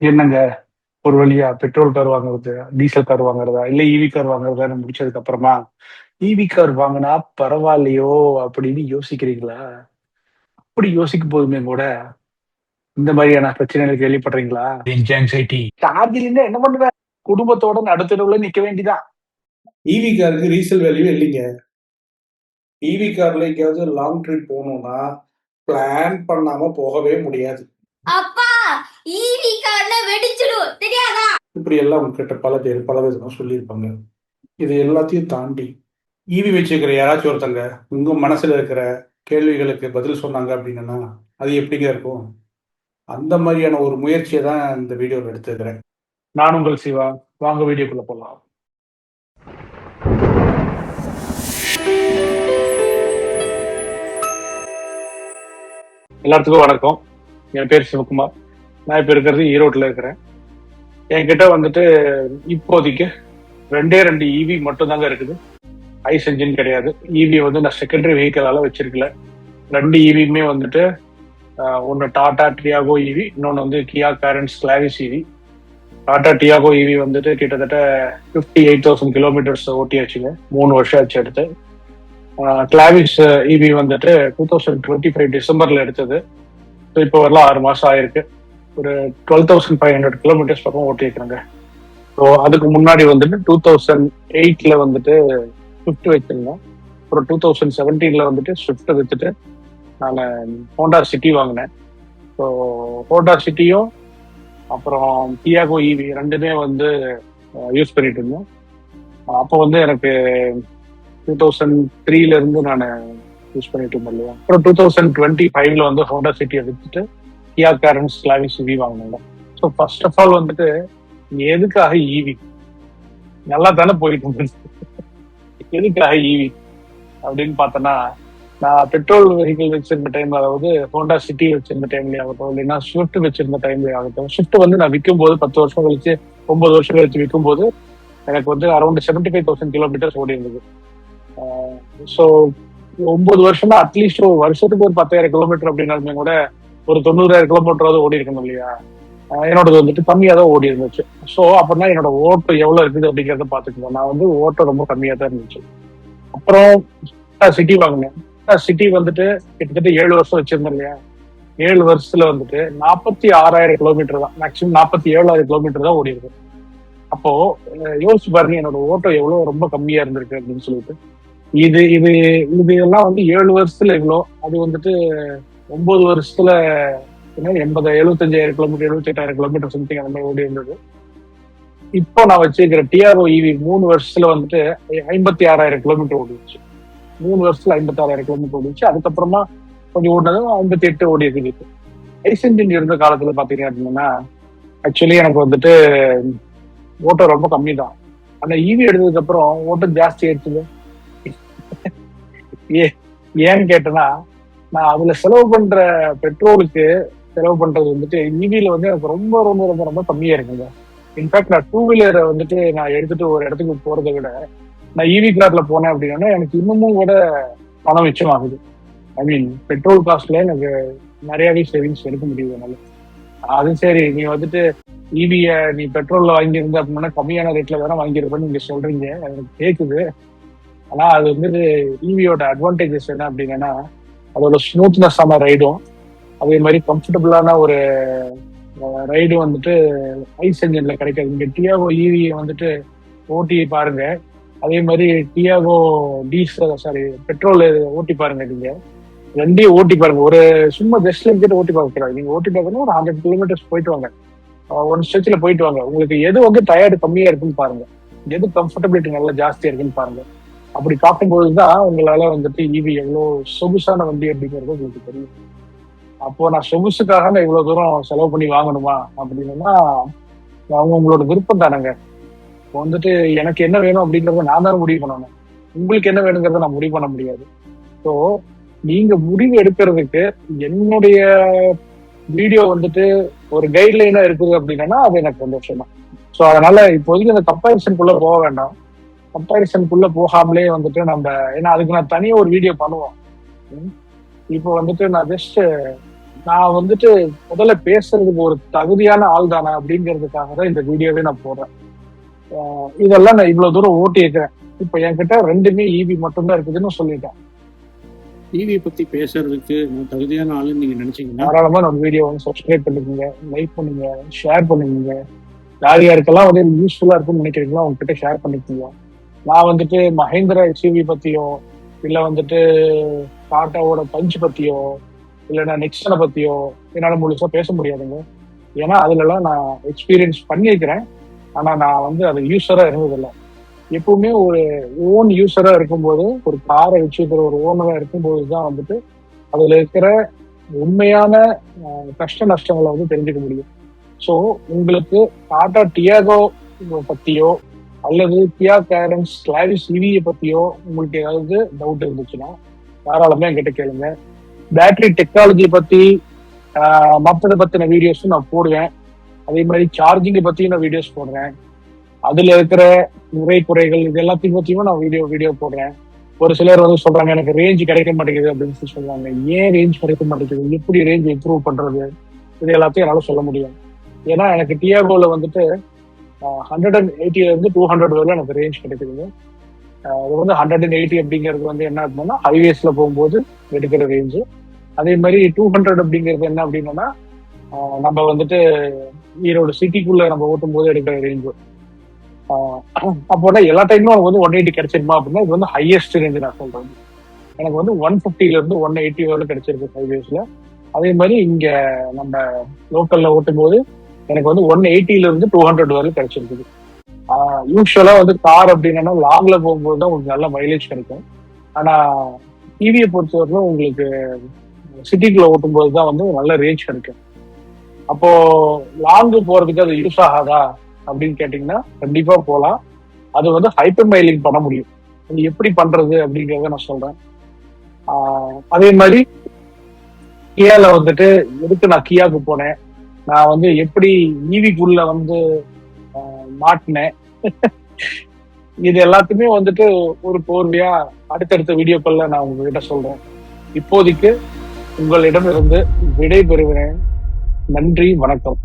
என்னங்க ஒரு வழியா பெட்ரோல் கார் வாங்குறது, டீசல் கார் வாங்குறதா, இல்ல ஈவி கார் வாங்குறதான்னு முடிச்சதுக்கு அப்புறமா, ஈவி கார் வாங்குனா பரவாயில்லையோ அப்படின்னு யோசிக்கிறீங்களா? அப்படி யோசிக்கும் போதுமே கூட, இந்த மாதிரியான பிரச்சனைகள் கேள்விப்படுறீங்களா? ஆங்ஸைட்டி. சார்ஜ் இல்லைன்னா என்ன பண்ணுவ? குடும்பத்தோட நடுத்தெருவுல நிக்க வேண்டியதான். ஈவி காருக்கு ரீசேல் வேல்யூ இல்லைங்க. ஈவி கார்ல எங்கேயாவது லாங் ட்ரிப் போகணும்னா, பிளான் பண்ணாம போகவே முடியாது. அப்பா ஈவி கார்ல வெடிச்சிடும் தெரியாதா? இப்படி எல்லாம் உங்ககிட்ட பல பேர் பல விதமா சொல்லியிருப்பாங்க. இது எல்லாத்தையும் தாண்டி ஈவி வச்சிருக்கிற யாராச்சும் ஒருத்தங்க உங்க மனசுல இருக்கிற கேள்விகளுக்கு பதில் சொன்னாங்க அப்படின்னா, அது எப்படிங்க இருக்கும்? அந்த மாதிரியான ஒரு முயற்சியை தான் இந்த வீடியோவில் எடுத்துக்கிறேன். நான் உங்கள் சிவா. வாங்க வீடியோக்குள்ள போலாம். எல்லாத்துக்கும் வணக்கம். என் பேர் சிவகுமார். நான் இப்ப இருக்கிறது ஈரோட்ல இருக்கிறேன். என்கிட்ட வந்துட்டு இப்போதைக்கு ரெண்டு ஈவி மட்டும் தாங்க இருக்குது. ஐஸ் என்ஜின் கிடையாது. ஈவி வந்து நான் செகண்டரி வெஹிக்கிளால வச்சிருக்கல. ரெண்டு ஈவியுமே வந்துட்டு ஒன்று டாடா டியாகோ ஈவி, இன்னொன்று வந்து Kia Carens Clavis EV. Tata Tiago EV வந்துட்டு கிட்டத்தட்ட 58,000 கிலோமீட்டர்ஸ் ஓட்டியாச்சுங்க. 3 வருஷம் ஆச்சு எடுத்து. கிளாவிஸ் ஈவி வந்துட்டு 2025 டிசம்பர்ல எடுத்தது. இப்போ வரலாம் 6 மாசம் ஆயிருக்கு. ஒரு 12,500 கிலோமீட்டர்ஸ் பக்கம் ஓட்டியிருக்காங்க. ஸோ அதுக்கு முன்னாடி வந்துட்டு 2008 வந்துட்டு ஸ்விஃப்ட் வச்சிருந்தோம். அப்புறம் 2017 வந்துட்டு ஸ்விஃப்ட் வச்சுட்டு நான் ஹோண்டா சிட்டி வாங்கினேன். ஸோ ஹோண்டா சிட்டியும் அப்புறம் டியாகோ ஈவி ரெண்டுமே வந்து யூஸ் பண்ணிட்டு இருந்தோம். அப்போ வந்து எனக்கு 2003 இருந்து நான் யூஸ் பண்ணிட்டு இருந்தேன் இல்லையா. அப்புறம் 2025 வந்து ஹோண்டா சிட்டியை வச்சுட்டு கியா கேரன்ஸ் கிளாவிஸ் ஈவி வாங்கினாங்க. ஸோ ஃபர்ஸ்ட் ஆஃப் ஆல் வந்துட்டு எதுக்காக ஈவி? நல்லா தானே போயிட்டு இருந்தது. எதுக்காக ஈவி அப்படின்னு பார்த்தோன்னா, நான் பெட்ரோல் வெஹிக்கிள் வச்சிருந்த டைம்ல, அதாவது ஹோண்டா சிட்டி வச்சிருந்த டைம்ல ஆகட்டும், இல்லைன்னா ஸ்விஃப்ட் வச்சிருந்த டைம்ல ஆகட்டும், ஸ்விஃப்ட் வந்து நான் விற்கும் போது 10 வருஷம் கழிச்சு 9 வருஷம் கழிச்சு விற்கும் போது எனக்கு வந்து அரௌண்ட் 75,000 கிலோமீட்டர்ஸ் ஓடி இருந்தது. ஸோ 9 வருஷம்னா அட்லீஸ்ட் ஒரு வருஷத்துக்கு ஒரு 10,000 கிலோமீட்டர் அப்படின்னாலுமே கூட ஒரு 90,000 கிலோமீட்டராவது ஓடி இருக்கணும் இல்லையா. என்னோடது வந்துட்டு கம்மியா தான் ஓடி இருந்துச்சு. ஸோ அப்படின்னா என்னோட ஓட்டம் எவ்வளவு இருக்குது அப்படிங்கிறத பாத்துக்கணும். நான் வந்து ஓட்டம் ரொம்ப கம்மியா தான் இருந்துச்சு. அப்புறம் சிட்டி வாங்கினேன். சிட்டி வந்துட்டு கிட்டத்தட்ட 7 வருஷம் வச்சிருந்தேன் இல்லையா. 7 வருஷத்துல வந்துட்டு 46,000 கிலோமீட்டர் தான், மேக்சிமம் 47,000 கிலோமீட்டர் தான் ஓடி இருக்கு. அப்போ யோசிச்சு பாருங்க என்னோட ஓட்டம் எவ்வளவு ரொம்ப கம்மியா இருந்திருக்கு அப்படின்னு சொல்லிட்டு. இது இது இது எல்லாம் வந்து 7 வருஷத்துல இவ்வளோ, அது வந்துட்டு 9 வருஷத்துல 75,000 கிலோமீட்டர் 78,000 கிலோமீட்டர் சம்திங் அந்த மாதிரி ஓடி இருந்தது. இப்போ நான் வச்சிருக்கிற டிஆர்ஓ ஈவி 3 வருஷத்துல வந்துட்டு 56,000 கிலோமீட்டர் ஓடிச்சு. 3 வருஷத்துல 56,000 கிலோமீட்டர் ஓடிச்சு. அதுக்கப்புறமா கொஞ்சம் ஓடினதும் 58 ஓடி இருக்கு. ஐஸ் என்ஜின் இருந்த காலத்துல பாத்தீங்க அப்படின்னா ஆக்சுவலி எனக்கு வந்துட்டு ஓட்டம் ரொம்ப கம்மி தான். ஆனா ஈவி எடுத்ததுக்கு அப்புறம் ஓட்டம் ஜாஸ்தி ஆயிடுச்சுங்க. ஏன்னு கேட்டேன்னா, நான் அதுல செலவு பண்ற பெட்ரோலுக்கு செலவு பண்றது வந்துட்டு ஈவில வந்து எனக்கு ரொம்ப ரொம்ப ரொம்ப ரொம்ப கம்மியா இருக்குங்க. இன்ஃபேக்ட் நான் 2 வீலரை வந்துட்டு நான் எடுத்துட்டு ஒரு இடத்துக்கு போறதை விட நான் ஈவி கார்ல போனேன் அப்படின்னா எனக்கு இன்னமும் கூட பணம் மிச்சம் ஆகுது. ஐ மீன் பெட்ரோல் காஸ்ட்ல எனக்கு நிறையவே சேவிங்ஸ் எடுக்க முடியுது என்னால. அது சரி, நீ வந்துட்டு ஈவிய நீ பெட்ரோல்ல வாங்கியிருந்த அப்படின்னா கம்மியான ரேட்ல வேணா வாங்கியிருப்பேன்னு நீங்க சொல்றீங்க, எனக்கு கேக்குது. ஆனா அது வந்துட்டு ஈவியோட அட்வான்டேஜஸ் என்ன அப்படின்னா, அதோட ஸ்மூத்னஸ் ஆன ரைடும், அதே மாதிரி கம்ஃபர்டபுளான ஒரு ரைடு வந்துட்டு ஐஸ் என்ஜின்ல கிடைக்காது. இங்க டியாகோ ஈவி வந்துட்டு ஓட்டி பாருங்க, அதே மாதிரி டியாகோ பெட்ரோல் ஓட்டி பாருங்க. நீங்க ரெண்டையும் ஓட்டி பாருங்க. ஒரு சும்மா ஜஸ்ட் கிட்ட ஓட்டி பார்க்கக்கூடாது. நீங்க ஓட்டி பார்க்கணும், ஒரு 100 கிலோமீட்டர்ஸ் போயிட்டு வாங்க, ஒன் ஸ்ட்ரெச்ல போயிட்டு வாங்க. உங்களுக்கு எது வந்து டயர்டு கம்மியா இருக்குன்னு பாருங்க, எது கம்ஃபர்டபிலிட்டி நல்லா ஜாஸ்தியா இருக்குன்னு பாருங்க. அப்படி பார்க்கும்போதுதான் உங்களால வந்துட்டு ஈவி எவ்வளவு சொகுசான வண்டி அப்படிங்கிறது உங்களுக்கு தெரியும். அப்போ நான் சொகுசுக்காக நான் இவ்வளவு தூரம் செலவு பண்ணி வாங்கணுமா அப்படின்னா அவங்க உங்களோட விருப்பம் தானேங்க. இப்போ வந்துட்டு எனக்கு என்ன வேணும் அப்படிங்கறத நான் தான் முடிவு பண்ணணும். உங்களுக்கு என்ன வேணுங்கிறத நான் முடிவு பண்ண முடியாது. ஸோ நீங்க முடிவு எடுக்கிறதுக்கு என்னுடைய வீடியோ வந்துட்டு ஒரு கைட்லைனா இருக்குது அப்படின்னா அது எனக்கு சந்தோஷம் தான். ஸோ அதனால இப்போதைக்கு அந்த கம்பேரிசனுக்குள்ள போக வேண்டாம். கம்பேரிசனுக்குள்ள போகாமலே வந்துட்டு நம்ம, ஏன்னா அதுக்கு நான் தனியா ஒரு வீடியோ பண்ணுவோம். இப்போ வந்துட்டு நான் ஜஸ்ட் நான் வந்துட்டு முதல்ல பேசுறதுக்கு ஒரு தகுதியான ஆள் தானே அப்படிங்கிறதுக்காக தான் இந்த வீடியோவே நான் போடுறேன். இதெல்லாம் நான் இவ்வளவு தூரம் ஓட்டி இருக்கிறேன். இப்ப என்கிட்ட 2மே ஈவி மட்டும்தான் இருக்குதுன்னு சொல்லிட்டேன். ஈவியை பத்தி பேசுறதுக்கு நான் தகுதியான ஆளுன்னு நீங்க நினைச்சீங்கன்னா தாராளமா நம்ம வீடியோ வந்து சப்ஸ்கிரைப் பண்ணிக்கோங்க, லைக் பண்ணுங்க, ஷேர் பண்ணுங்க. யார் யாருக்கெல்லாம் வந்து யூஸ்ஃபுல்லா இருக்கும்னு நினைக்கிறீங்களோ அவங்க கிட்ட ஷேர் பண்ணிக்கோங்க. நான் வந்துட்டு மஹேந்திரா எஸ்யூவி பத்தியோ இல்ல வந்துட்டு டாட்டாவோட பஞ்ச் பத்தியோ இல்லைன்னா நெக்ஸனை பத்தியோ என்னால முழுசா பேச முடியாதுங்க. ஏன்னா அதுலலாம் நான் எக்ஸ்பீரியன்ஸ் பண்ணியிருக்கிறேன். ஆனா நான் வந்து அது யூஸரா இருந்ததில்லை. எப்பவுமே ஒரு ஓன் யூஸரா இருக்கும்போது, ஒரு காரை வச்சுக்கிற ஒரு ஓனரா இருக்கும்போது தான் வந்துட்டு அதுல இருக்கிற உண்மையான கஷ்ட நஷ்டங்களை வந்து தெரிஞ்சுக்க முடியும். ஸோ உங்களுக்கு டாடா டியாகோ பத்தியோ அல்லது கியா கேரன்ஸ் கிளாரிஸ் இவியை பத்தியோ உங்களுக்கு ஏதாவது டவுட் இருந்துச்சுன்னா தாராளமா என்கிட்ட கேளுங்க. பேட்டரி டெக்னாலஜி பத்தி மற்றதை பத்தின வீடியோஸும் நான் போடுவேன். அதே மாதிரி சார்ஜிங்கை பத்தியும் நான் வீடியோஸ் போடுறேன். அதுல இருக்கிற குறைகள் இது எல்லாத்தையும் பத்தியும் நான் வீடியோ போடுறேன். ஒரு சிலர் வந்து சொல்றாங்க எனக்கு ரேஞ்ச் கிடைக்க மாட்டேங்குது அப்படின்னு சொல்லி சொல்றாங்க. ஏன் ரேஞ்ச் கிடைக்க மாட்டேங்குது, எப்படி ரேஞ்ச் இம்ப்ரூவ் பண்றது, இது எல்லாத்தையும் என்னால சொல்ல முடியும். ஏன்னா எனக்கு டியாகோல வந்துட்டு 180 இருந்து 200 வரை எனக்கு ரேஞ்ச் கிடைக்குது. அது வந்து 180 அப்படிங்கிறது வந்து என்ன அப்படின்னா ஹைவேஸ்ல போகும்போது எடுக்கிற ரேஞ்சு. அதே மாதிரி 200 அப்படிங்கிறது என்ன அப்படின்னா நம்ம வந்துட்டு ஈரோடு சிட்டிக்குள்ள நம்ம ஓட்டும் போது எடுக்கிற ரேஞ்சு. அப்போனா எல்லா டைமும் வந்து 180 கிடைச்சிருமா அப்படின்னா இது வந்து ஹையஸ்ட் ரேஞ்சு நான் சொல்றேன். எனக்கு வந்து 150ல இருந்து 180 வரை கிடைச்சிருக்கு ஹைவேஸ்ல. அதே மாதிரி இங்க நம்ம லோக்கல்ல ஓட்டும் போது எனக்கு வந்து 180ல இருந்து 200 வரை கிடைச்சிருக்குது. யூஸ்வலா வந்து கார் அப்படின்னா லாங்ல போகும்போது தான் உங்களுக்கு நல்ல மைலேஜ் கிடைக்கும். ஆனா டிவியை பொறுத்தவரைக்கும் உங்களுக்கு சிட்டிக்குள்ள ஓட்டும் போது தான் வந்து நல்ல ரேஞ்ச் கிடைக்கும். அப்போ லாங்கு போறதுக்கு அது யூஸ் ஆகாதா அப்படின்னு கேட்டீங்கன்னா கண்டிப்பா போகலாம். அது வந்து ஹைப்பர் மைலிங் பண்ண முடியும். அது எப்படி பண்றது அப்படிங்கிறத நான் சொல்றேன். அதே மாதிரி கியால வந்துட்டு எதுக்கு நான் கியாவுக்கு போனேன், நான் வந்து எப்படி ஈவிக்குள்ள வந்து மாட்டினேன், இது எல்லாத்தையுமே வந்துட்டு ஒரு போர்வையா அடுத்தடுத்த வீடியோக்கள்ல நான் உங்ககிட்ட சொல்றேன். இப்போதைக்கு உங்களிடம் இருந்து விடை பெறுகிறேன். நன்றி, வணக்கம்.